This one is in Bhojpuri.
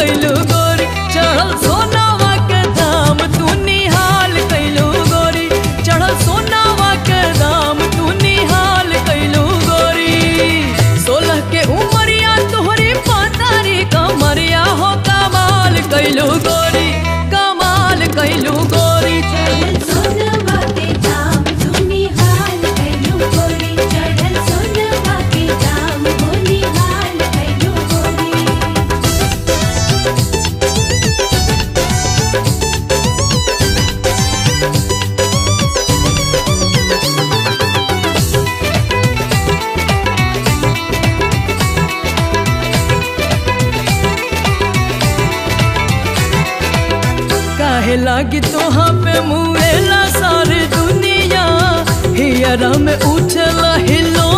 कैलू गोरी चढ़ल सोनावा के दाम तू निहाल कैलू गोरी चढ़ल सोनावा के दाम तू निहाल कैलू गोरी 16 के उमरिया तोहरी पातारी कमरिया हो कमाल कैलू गोरी कमाल कैलू गोरी चढ़ल सोनवा के दाम तू निहाल कैलू गोरी चढ़ल सोनवा के दाम तू निहाल कैलू गोरी। काहे लागी तोहाँ पे मुएला सारी दुनिया हियरा में उछला हिलो